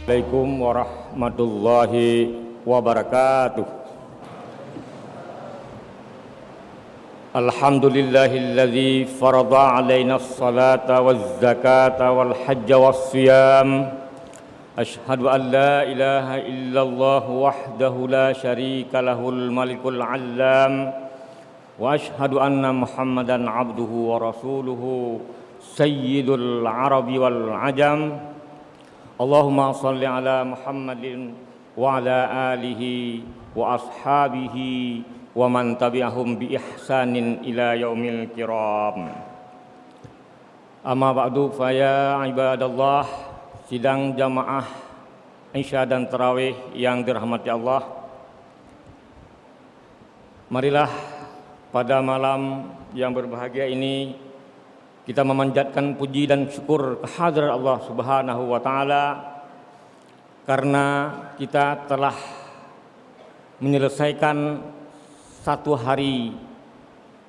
Assalamualaikum warahmatullahi wabarakatuh. Alhamdulillahilladzi farada alaina as-salata waz-zakata wal-hajja was-siyam. Asyhadu an la ilaha illallah wahdahu la syarika lahul malikul allam. Wa asyhadu anna Muhammadan abduhu wa rasuluhu sayyidul arabi wal ajam. Allahumma salli ala Muhammadin wa ala alihi wa ashabihi wa man tabi'ahum bi ihsanin ila yaumil kiram. Amma ba'du, fa ya ibadallah, sidang jamaah Isya dan Tarawih yang dirahmati Allah. Marilah pada malam yang berbahagia ini kita memanjatkan puji dan syukur kehadirat Allah Subhanahu wa taala karena kita telah menyelesaikan satu hari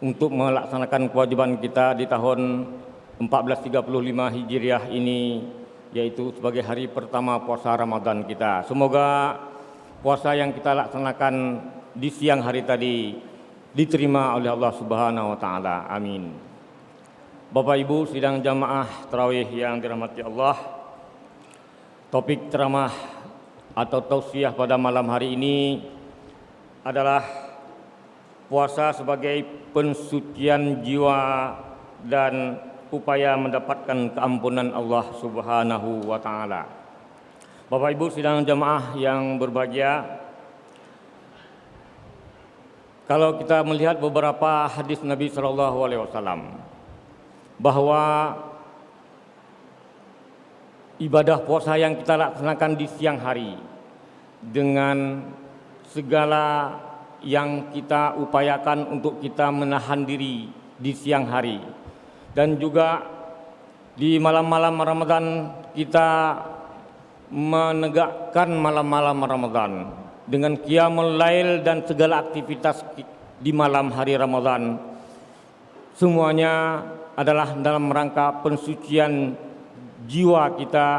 untuk melaksanakan kewajiban kita di tahun 1435 Hijriah ini, yaitu sebagai hari pertama puasa Ramadan kita. Semoga puasa yang kita laksanakan di siang hari tadi diterima oleh Allah Subhanahu wa taala. Amin. Bapak Ibu sidang jamaah tarawih yang dirahmati Allah, topik ceramah atau tausiah pada malam hari ini adalah puasa sebagai pensucian jiwa dan upaya mendapatkan keampunan Allah Subhanahu wa taala. Bapak Ibu sidang jamaah yang berbahagia, kalau kita melihat beberapa hadis Nabi sallallahu alaihi wasallam bahwa ibadah puasa yang kita laksanakan di siang hari dengan segala yang kita upayakan untuk kita menahan diri di siang hari, dan juga di malam-malam Ramadan kita menegakkan malam-malam Ramadan dengan qiyamul lail dan segala aktivitas di malam hari Ramadan, semuanya adalah dalam rangka pensucian jiwa kita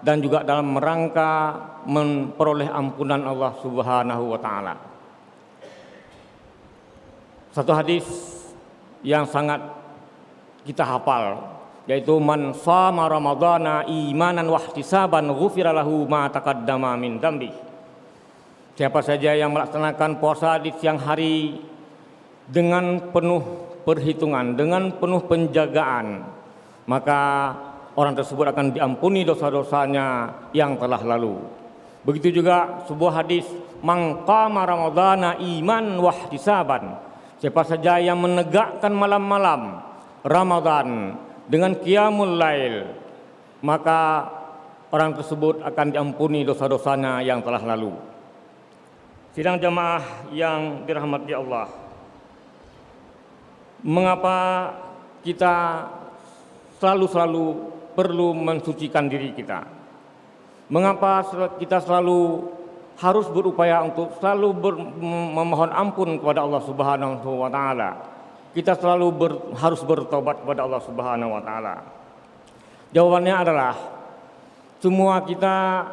dan juga dalam rangka memperoleh ampunan Allah Subhanahu wa taala. Satu hadis yang sangat kita hafal, yaitu man shama ramadhana imanan wa ihtisaban ghufira lahu ma taqaddama min dzambi. Siapa saja yang melaksanakan puasa di siang hari dengan penuh perhitungan, dengan penuh penjagaan, maka orang tersebut akan diampuni dosa-dosanya yang telah lalu. Begitu juga sebuah hadis, man qama ramadhana iman wa ihtisaban. Siapa saja yang menegakkan malam-malam Ramadan dengan qiyamul lail, maka orang tersebut akan diampuni dosa-dosanya yang telah lalu. Sidang jamaah yang dirahmati Allah, mengapa kita selalu perlu mensucikan diri kita? Mengapa kita selalu harus berupaya untuk selalu memohon ampun kepada Allah Subhanahu wa taala? Kita selalu harus bertobat kepada Allah Subhanahu wa taala. Jawabannya adalah semua kita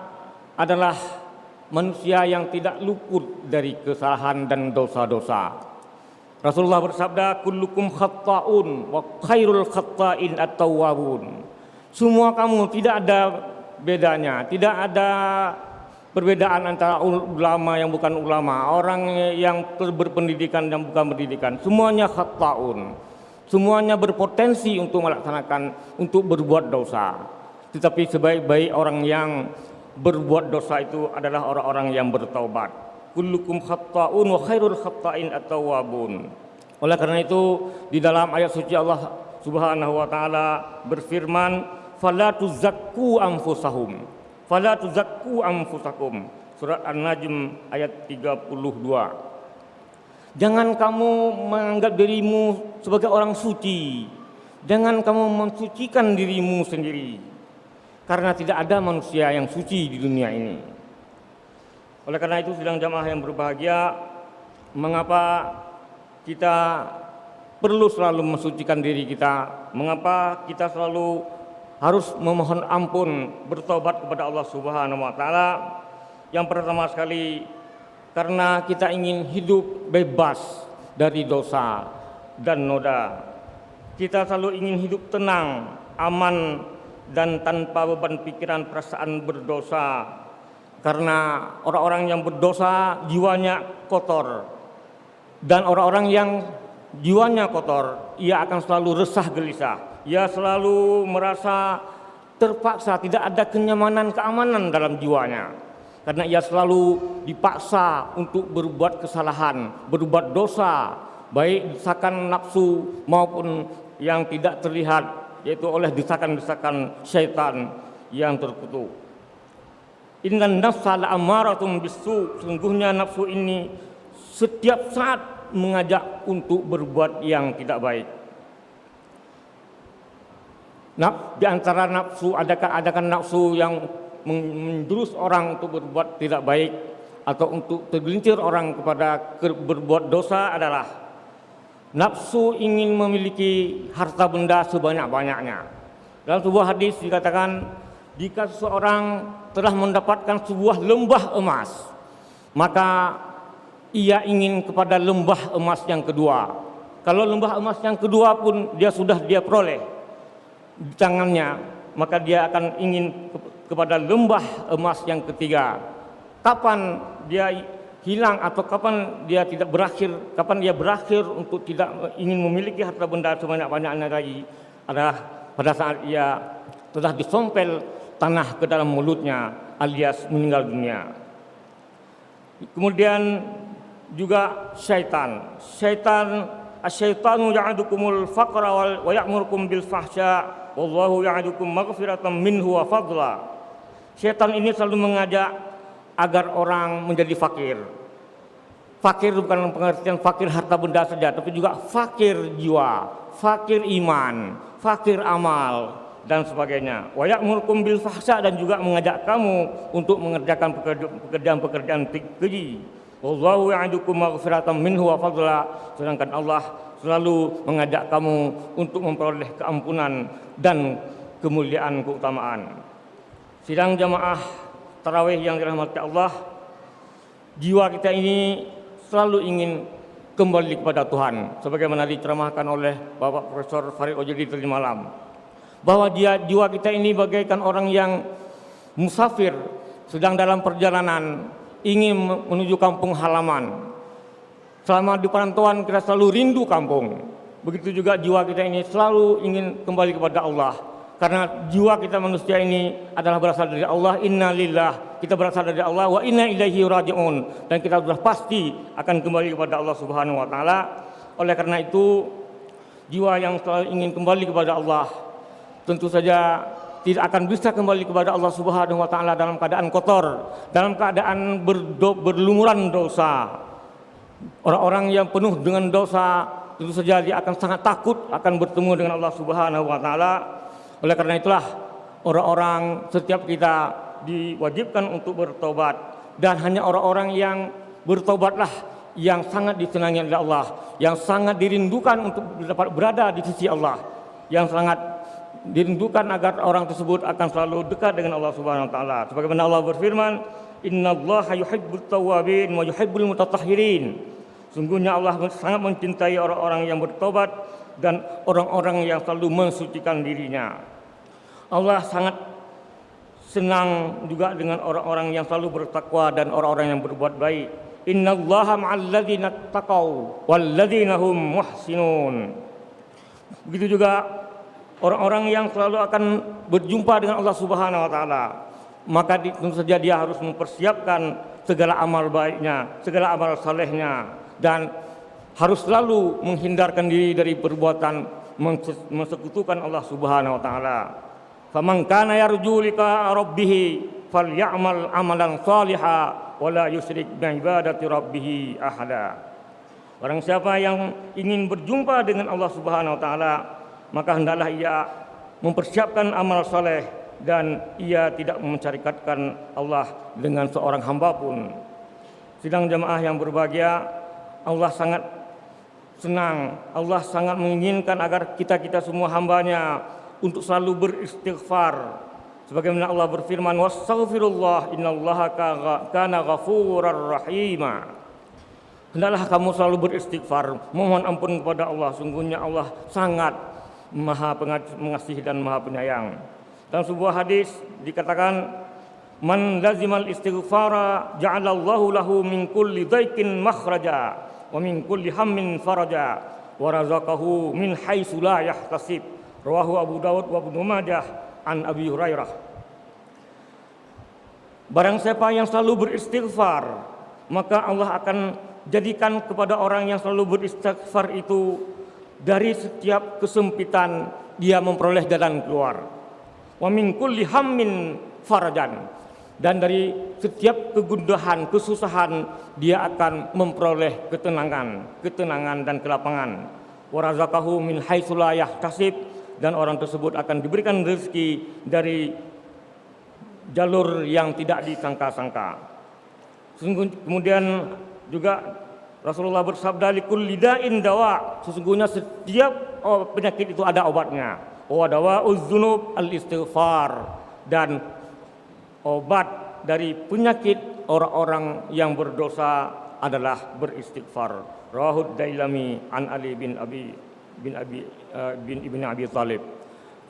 adalah manusia yang tidak luput dari kesalahan dan dosa-dosa. Rasulullah bersabda, kullukum khatta'un wa khairul khatta'in at-tawwabun. Semua kamu, tidak ada bedanya, tidak ada perbedaan antara ulama yang bukan ulama, orang yang berpendidikan dan bukan berpendidikan. Semuanya khatta'un, semuanya berpotensi untuk melaksanakan, untuk berbuat dosa. Tetapi sebaik-baik orang yang berbuat dosa itu adalah orang-orang yang bertaubat. Kullukum khatta'un wa khairul khatta'in at-tawwabun. Oleh karena itu di dalam ayat suci Allah Subhanahu wa taala berfirman, fala tuzakku anfusahum, fala tuzakku anfusakum. Surat An-Najm ayat 32. Jangan kamu menganggap dirimu sebagai orang suci. Jangan kamu mensucikan dirimu sendiri. Karena tidak ada manusia yang suci di dunia ini. Oleh karena itu sidang jamaah yang berbahagia, mengapa kita perlu selalu mensucikan diri kita? Mengapa kita selalu harus memohon ampun, bertobat kepada Allah Subhanahu wa taala. Yang pertama sekali, karena kita ingin hidup bebas dari dosa dan noda. Kita selalu ingin hidup tenang, aman, dan tanpa beban pikiran perasaan berdosa. Karena orang-orang yang berdosa jiwanya kotor. Dan orang-orang yang jiwanya kotor, ia akan selalu resah gelisah. Ia selalu merasa terpaksa, tidak ada kenyamanan, keamanan dalam jiwanya. Karena ia selalu dipaksa untuk berbuat kesalahan, berbuat dosa, baik desakan nafsu maupun yang tidak terlihat, yaitu oleh desakan-desakan syaitan yang terkutuk. Innan nafsa la'amaratum bisu, sungguhnya nafsu ini setiap saat mengajak untuk berbuat yang tidak baik. Di antara nafsu, adakah nafsu yang menjurus orang untuk berbuat tidak baik atau untuk tergelincir orang kepada berbuat dosa adalah nafsu ingin memiliki harta benda sebanyak-banyaknya. Dalam sebuah hadis dikatakan, jika seseorang telah mendapatkan sebuah lembah emas, maka ia ingin kepada lembah emas yang kedua. Kalau lembah emas yang kedua pun dia peroleh di tangannya, maka dia akan ingin kepada lembah emas yang ketiga. Kapan dia hilang atau kapan dia tidak berakhir, kapan dia berakhir untuk tidak ingin memiliki harta benda sebanyak-banyaknya lagi, adalah pada saat ia telah disompel tanah ke dalam mulutnya alias meninggal dunia. Kemudian juga syaitan. Asyaitanu ya'dukumul faqra wa ya'murukum bil fahsya wallahu ya'dukum maghfiratan minhu wa fadla. Syaitan ini selalu mengajak agar orang menjadi fakir. Fakir bukan pengertian fakir harta benda saja, tapi juga fakir jiwa, fakir iman, fakir amal, dan sebagainya. Wa ya'murukum bil fahsya, dan juga mengajak kamu untuk mengerjakan pekerjaan-pekerjaan keji. Wallahu ya'dukum maghfiratan minhu wa fadla, sedangkan Allah selalu mengajak kamu untuk memperoleh keampunan dan kemuliaan, keutamaan. Sidang jamaah tarawih yang dirahmati Allah, jiwa kita ini selalu ingin kembali kepada Tuhan, sebagaimana diceramahkan oleh Bapak Profesor Farid Ojedi tadi malam, bahwa jiwa kita ini bagaikan orang yang musafir sedang dalam perjalanan ingin menuju kampung halaman. Selama di perantauan kita selalu rindu kampung. Begitu juga jiwa kita ini selalu ingin kembali kepada Allah. Karena jiwa kita manusia ini adalah berasal dari Allah. Inna lillah, kita berasal dari Allah, wa inna ilaihi raji'un, dan kita sudah pasti akan kembali kepada Allah Subhanahu wa taala. Oleh karena itu, jiwa yang selalu ingin kembali kepada Allah tentu saja tidak akan bisa kembali kepada Allah Subhanahu wa taala dalam keadaan kotor, dalam keadaan berlumuran dosa. Orang-orang yang penuh dengan dosa tentu saja dia akan sangat takut akan bertemu dengan Allah Subhanahu wa taala. Oleh karena itulah orang-orang, setiap kita diwajibkan untuk bertobat, dan hanya orang-orang yang bertobatlah yang sangat disenangi oleh Allah, yang sangat dirindukan untuk dapat berada di sisi Allah, yang sangat dirindukan agar orang tersebut akan selalu dekat dengan Allah Subhanahu wa taala. Sebagaimana Allah berfirman, "Innallaha yuhibbut tawwabin wa yuhibbul mutatahhirin." Sungguhnya Allah sangat mencintai orang-orang yang bertobat dan orang-orang yang selalu mensucikan dirinya. Allah sangat senang juga dengan orang-orang yang selalu bertakwa dan orang-orang yang berbuat baik. Innallaha ma'al ladzina taqaw wal ladzina hum muhsinun. Begitu juga orang-orang yang selalu akan berjumpa dengan Allah Subhanahu wa taala, maka tentu saja dia harus mempersiapkan segala amal baiknya, segala amal salehnya, dan harus selalu menghindarkan diri dari perbuatan mensekutukan Allah Subhanahu wa taala. Faman kana yarju liqa rabbih falyamal amalan shalihan wa la yusyrik bi ibadati rabbih ahada. Barang siapa yang ingin berjumpa dengan Allah Subhanahu wa taala, maka hendaklah ia mempersiapkan amal saleh dan ia tidak mensyarikatkan Allah dengan seorang hamba pun. Sidang jamaah yang berbahagia, Allah sangat senang, Allah sangat menginginkan agar kita semua hambanya untuk selalu beristighfar. Sebagaimana Allah berfirman, "Wastaghfirullah innallaha kana ghafurar rahima." Hendaklah kamu selalu beristighfar, mohon ampun kepada Allah. Sungguhnya Allah sangat Maha mengasihi dan Maha penyayang. Dalam sebuah hadis dikatakan, "Man lazimal istighfara ja'alallahu lahu min kulli dhaiqin makhraja wa min kulli hammin faraja wa razaqahu min haitsu la yahtasib." Rawahu Abu Dawud wa Ibnu Majah an Abi Hurairah. Barang siapa yang selalu beristighfar, maka Allah akan jadikan kepada orang yang selalu beristighfar itu dari setiap kesempitan dia memperoleh jalan keluar. Wa min kulli hammin farajan, dan dari setiap kegundahan, kesusahan dia akan memperoleh ketenangan dan kelapangan. Wa razaqahu min haitsu la yahtasib, dan orang tersebut akan diberikan rezeki dari jalur yang tidak disangka-sangka. Kemudian juga Rasulullah bersabda, "Likulli da'in dawa." Sesungguhnya setiap penyakit itu ada obatnya. Wa dawa'uz dzunub al-istighfar, dan obat dari penyakit orang-orang yang berdosa adalah beristighfar. Rawahu Dailami an Ali bin Ibn Abi Thalib.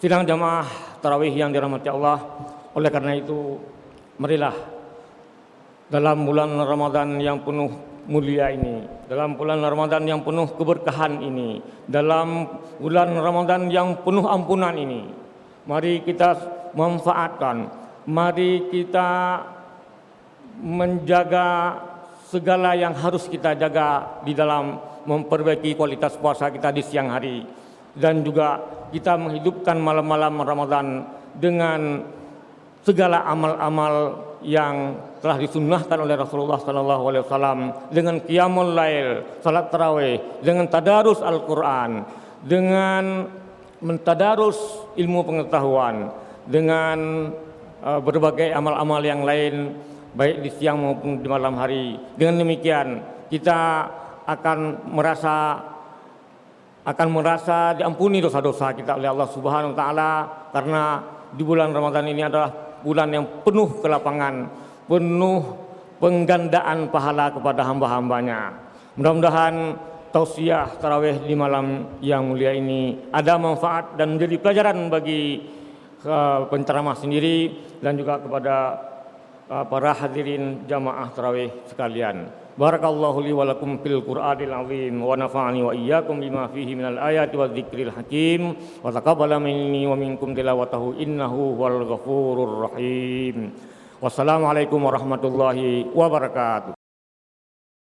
Sidang jamaah tarawih yang dirahmati Allah, oleh karena itu marilah dalam bulan Ramadan yang penuh mulia ini, dalam bulan Ramadan yang penuh keberkahan ini, dalam bulan Ramadan yang penuh ampunan ini, mari kita manfaatkan, mari kita menjaga segala yang harus kita jaga di dalam memperbaiki kualitas puasa kita di siang hari, dan juga kita menghidupkan malam-malam Ramadan dengan segala amal-amal yang telah disunnahkan oleh Rasulullah SAW, dengan qiyamul lail, salat tarawih, dengan tadarus Al-Quran, dengan mentadarus ilmu pengetahuan, dengan berbagai amal-amal yang lain baik di siang maupun di malam hari. Dengan demikian kita akan merasa diampuni dosa-dosa kita oleh Allah Subhanahu wa taala, karena di bulan Ramadan ini adalah bulan yang penuh kelapangan, penuh penggandaan pahala kepada hamba-hambanya. Mudah-mudahan tausiah tarawih di malam yang mulia ini ada manfaat dan menjadi pelajaran bagi penceramah sendiri dan juga kepada para hadirin jamaah tarawih sekalian. Barakallahu li wa lakum fil Qur'anil azim wa nafa'ani wa iyyakum bima fihi minal ayati wadh-dzikril hakim wa taqabbala minni wa minkum tilawatahu innahu huwal ghafurur rahim. Wassalamualaikum warahmatullahi wabarakatuh.